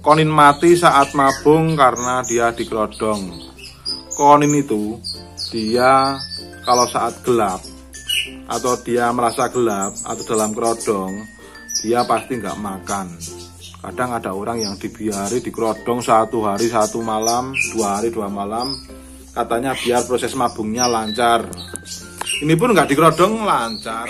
konin mati saat mabung karena dia dikerodong. Konin itu dia kalau saat gelap atau dia merasa gelap atau dalam kerodong, dia pasti nggak makan. Kadang ada orang yang dibiari dikerodong 1 hari 1 malam, 2 hari 2 malam, katanya biar proses mabungnya lancar. Ini pun nggak dikerodong lancar.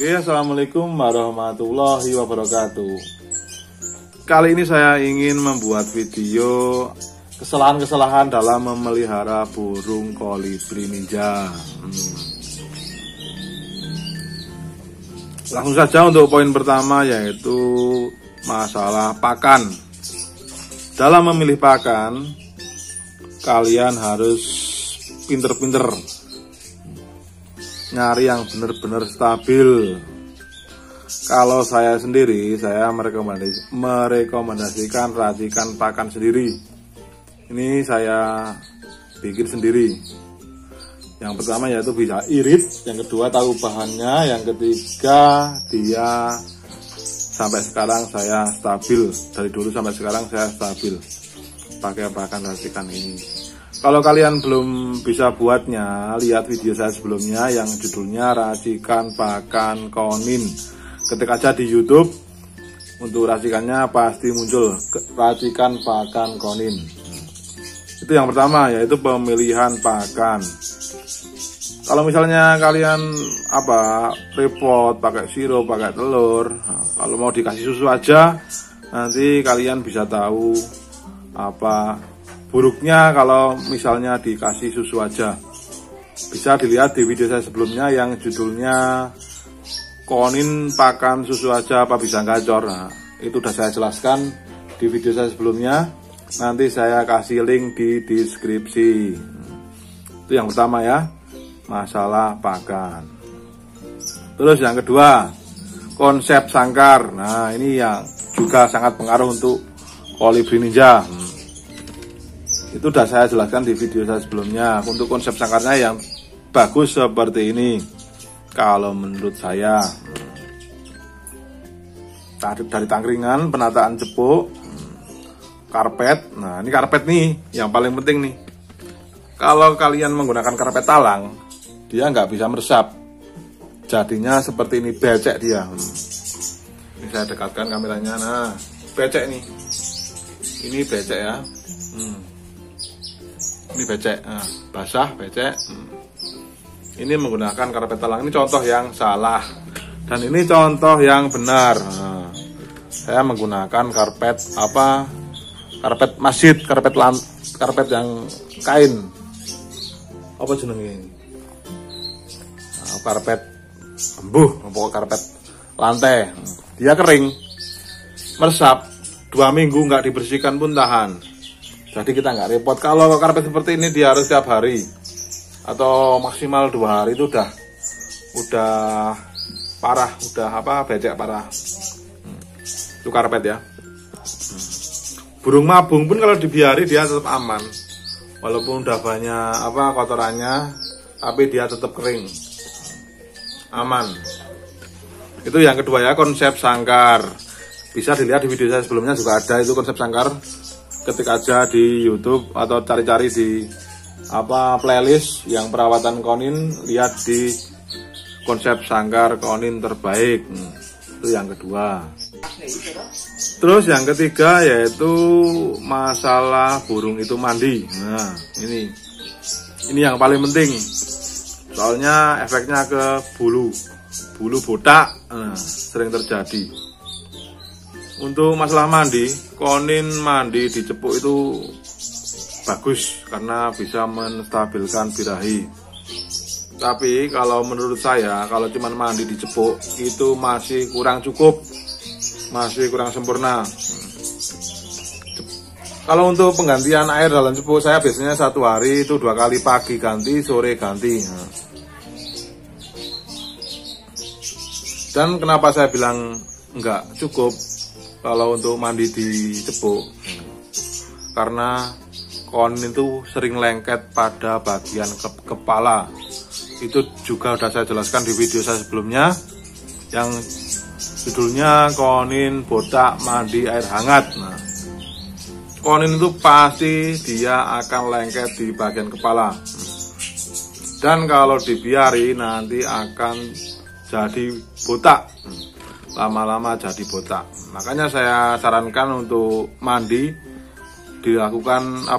Oke, assalamualaikum warahmatullahi wabarakatuh. Kali ini saya ingin membuat video kesalahan-kesalahan dalam memelihara burung kolibri ninja. Langsung saja untuk poin pertama, yaitu masalah pakan. Dalam memilih pakan, kalian harus pinter-pinter nyari yang benar-benar stabil. Kalau saya sendiri, saya merekomendasikan racikan pakan sendiri. Ini saya bikin sendiri. Yang pertama yaitu bisa irit, yang kedua tahu bahannya, yang ketiga dia sampai sekarang saya stabil. Dari dulu sampai sekarang saya stabil pakai pakan racikan ini. Kalau kalian belum bisa buatnya, lihat video saya sebelumnya yang judulnya racikan pakan konin. Ketik aja di YouTube, untuk racikannya pasti muncul racikan pakan konin. Itu yang pertama, yaitu pemilihan pakan. Kalau misalnya kalian repot pakai sirup, pakai telur, kalau mau dikasih susu aja, nanti kalian bisa tahu buruknya kalau misalnya dikasih susu aja. Bisa dilihat di video saya sebelumnya yang judulnya konin pakan susu aja apa bisa gacor. Nah, itu udah saya jelaskan di video saya sebelumnya. Nanti saya kasih link di deskripsi. Itu yang pertama ya, masalah pakan. Terus yang kedua, konsep sangkar. Nah, ini yang juga sangat pengaruh untuk kolibri ninja. Itu sudah saya jelaskan di video saya sebelumnya. Untuk konsep sangkarnya yang bagus seperti ini, kalau menurut saya, dari tangkringan, penataan cepuk, karpet. Nah, ini karpet nih yang paling penting nih. Kalau kalian menggunakan karpet talang, dia nggak bisa meresap, jadinya seperti ini, becek dia. Ini saya dekatkan kameranya. Nah, becek nih, ini becek ya. Ini becek, basah, becek. Ini menggunakan karpet talang. Ini contoh yang salah, dan ini contoh yang benar. Saya menggunakan karpet karpet masjid, karpet yang kain. Apa jenenge? Karpet embuh, pokok karpet lantai. Dia kering, meresap, 2 minggu nggak dibersihkan pun tahan. Jadi kita nggak repot. Kalau karpet seperti ini dia harus tiap hari atau maksimal 2 hari itu udah parah, becek parah. Itu karpet ya. Burung mabung pun kalau dibiari dia tetap aman, walaupun udah banyak kotorannya, tapi dia tetap kering, aman. Itu yang kedua ya, konsep sangkar. Bisa dilihat di video saya sebelumnya juga ada itu konsep sangkar. Ketik aja di YouTube atau cari-cari di playlist yang perawatan konin, lihat di konsep sangkar konin terbaik. Itu yang kedua. Terus yang ketiga yaitu masalah burung itu mandi. Nah, ini yang paling penting. Soalnya efeknya ke bulu botak, sering terjadi. Untuk masalah mandi, konin mandi di cepuk itu bagus karena bisa menstabilkan birahi. Tapi kalau menurut saya, kalau cuma mandi di cepuk itu masih kurang cukup, masih kurang sempurna. Kalau untuk penggantian air dalam cepuk, saya biasanya 1 hari itu 2 kali, pagi ganti, sore ganti. Dan kenapa saya bilang enggak cukup kalau untuk mandi di cepuk, karena konin itu sering lengket pada bagian kepala. Itu juga sudah saya jelaskan di video saya sebelumnya yang judulnya konin botak mandi air hangat. Nah, konin itu pasti dia akan lengket di bagian kepala, dan kalau dibiari nanti akan jadi botak, lama-lama jadi botak. Makanya saya sarankan untuk mandi dilakukan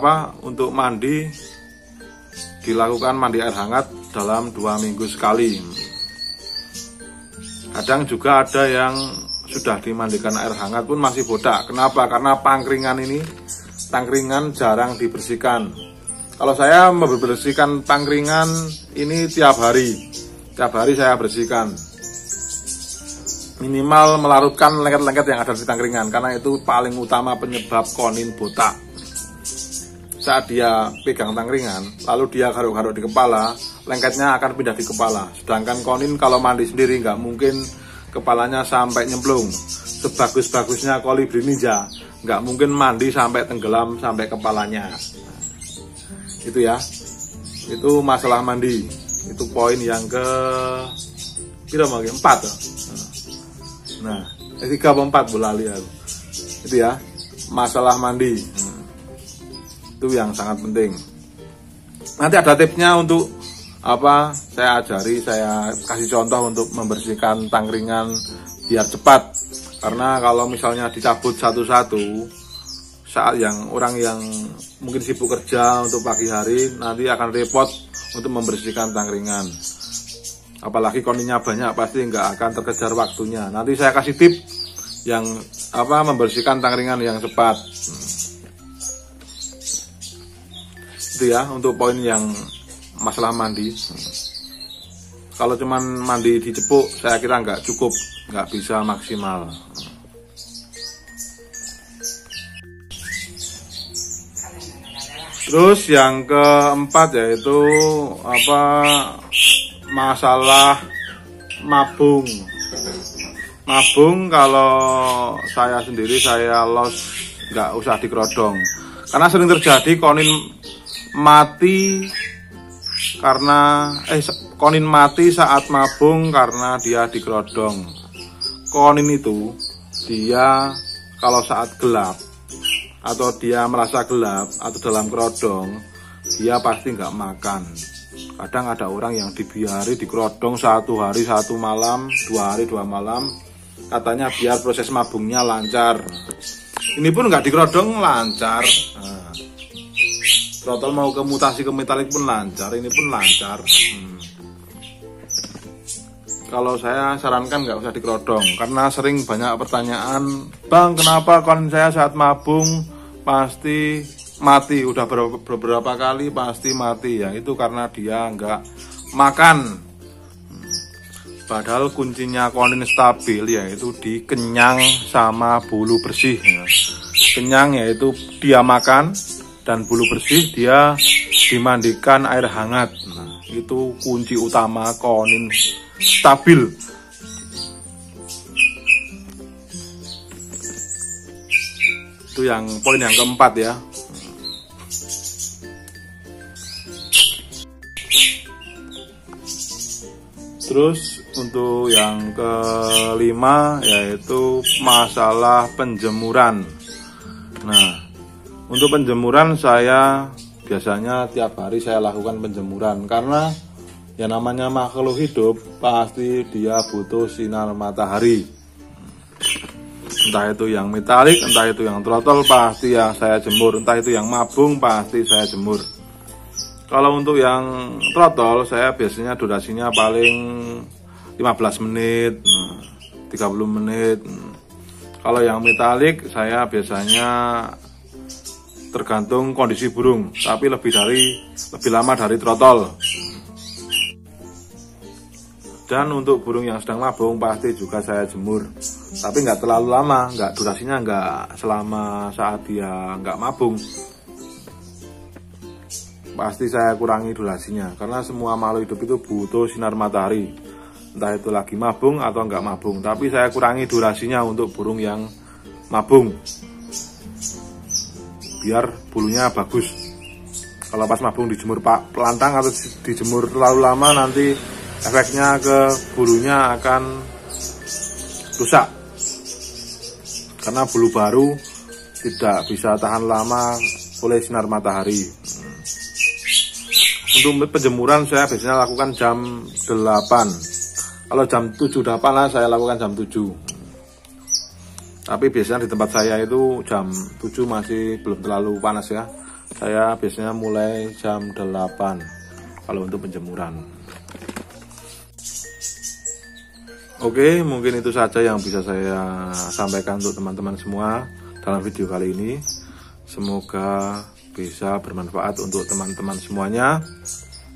dilakukan mandi air hangat dalam 2 minggu sekali. Kadang juga ada yang sudah dimandikan air hangat pun masih botak. Kenapa? Karena tangkringan jarang dibersihkan. Kalau saya membersihkan tangkringan ini tiap hari saya bersihkan. Minimal melarutkan lengket-lengket yang ada di tangkringan, karena itu paling utama penyebab konin botak. Saat dia pegang tangkringan, lalu dia garuk-garuk di kepala, lengketnya akan pindah di kepala. Sedangkan konin kalau mandi sendiri nggak mungkin kepalanya sampai nyemplung. Sebagus-bagusnya kolibri ninja, nggak mungkin mandi sampai tenggelam sampai kepalanya. Itu ya, itu masalah mandi. Itu poin yang ke 4. Nah, 3 atau 4 bolali aku. Itu ya, masalah mandi. Itu yang sangat penting. Nanti ada tipsnya untuk saya kasih contoh untuk membersihkan tangkringan biar cepat. Karena kalau misalnya dicabut satu-satu, saat orang yang mungkin sibuk kerja untuk pagi hari, nanti akan repot untuk membersihkan tangkringan. Apalagi koninnya banyak, pasti nggak akan terkejar waktunya. Nanti saya kasih tip yang membersihkan tangkringan yang cepat. Itu ya untuk poin yang masalah mandi. Kalau cuman mandi di cepuk, saya kira nggak cukup, nggak bisa maksimal. Terus yang keempat yaitu masalah mabung. Mabung kalau saya sendiri saya los nggak usah dikerodong, karena sering terjadi konin mati saat mabung karena dia dikerodong. Konin itu dia kalau saat gelap atau dia merasa gelap atau dalam kerodong, dia pasti nggak makan. Kadang ada orang yang dibiari dikerodong 1 hari 1 malam, 2 hari 2 malam, katanya biar proses mabungnya lancar. Ini pun nggak dikerodong lancar. Trotol mau ke mutasi ke metalik pun lancar, ini pun lancar. Kalau saya sarankan nggak usah dikerodong, karena sering banyak pertanyaan, "Bang, kenapa konin saya saat mabung pasti mati?" Udah beberapa kali pasti mati ya, itu karena dia nggak makan. Padahal kuncinya konin stabil yaitu di kenyang sama bulu bersih. Kenyang yaitu dia makan, dan bulu bersih dia dimandikan air hangat. Nah, itu kunci utama konin stabil. Itu yang poin yang keempat ya. Terus untuk yang kelima yaitu masalah penjemuran. Nah, untuk penjemuran saya biasanya tiap hari saya lakukan penjemuran, karena yang namanya makhluk hidup pasti dia butuh sinar matahari. Entah itu yang metalik, entah itu yang trotol, pasti ya saya jemur. Entah itu yang mabung, pasti saya jemur. Kalau untuk yang trotol, saya biasanya durasinya paling 15 menit, 30 menit. Kalau yang metalik, saya biasanya tergantung kondisi burung, tapi lebih lama dari trotol. Dan untuk burung yang sedang mabung pasti juga saya jemur, tapi nggak terlalu lama, durasinya nggak selama saat dia nggak mabung. Pasti saya kurangi durasinya, karena semua makhluk hidup itu butuh sinar matahari. entah itu lagi mabung atau enggak mabung. Tapi saya kurangi durasinya untuk burung yang mabung, biar bulunya bagus. Kalau pas mabung dijemur pelantang atau dijemur terlalu lama, nanti efeknya ke bulunya akan rusak, karena bulu baru tidak bisa tahan lama oleh sinar matahari. Untuk penjemuran saya biasanya lakukan jam 8. Kalau jam 7 udah panas, saya lakukan jam 7. Tapi biasanya di tempat saya itu jam 7 masih belum terlalu panas ya. Saya biasanya mulai jam 8 kalau untuk penjemuran. Oke, mungkin itu saja yang bisa saya sampaikan untuk teman-teman semua dalam video kali ini. Semoga bisa bermanfaat untuk teman-teman semuanya.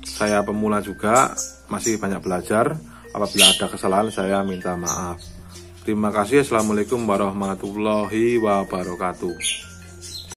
Saya pemula juga, masih banyak belajar. Apabila ada kesalahan, saya minta maaf. Terima kasih. Assalamualaikum warahmatullahi wabarakatuh.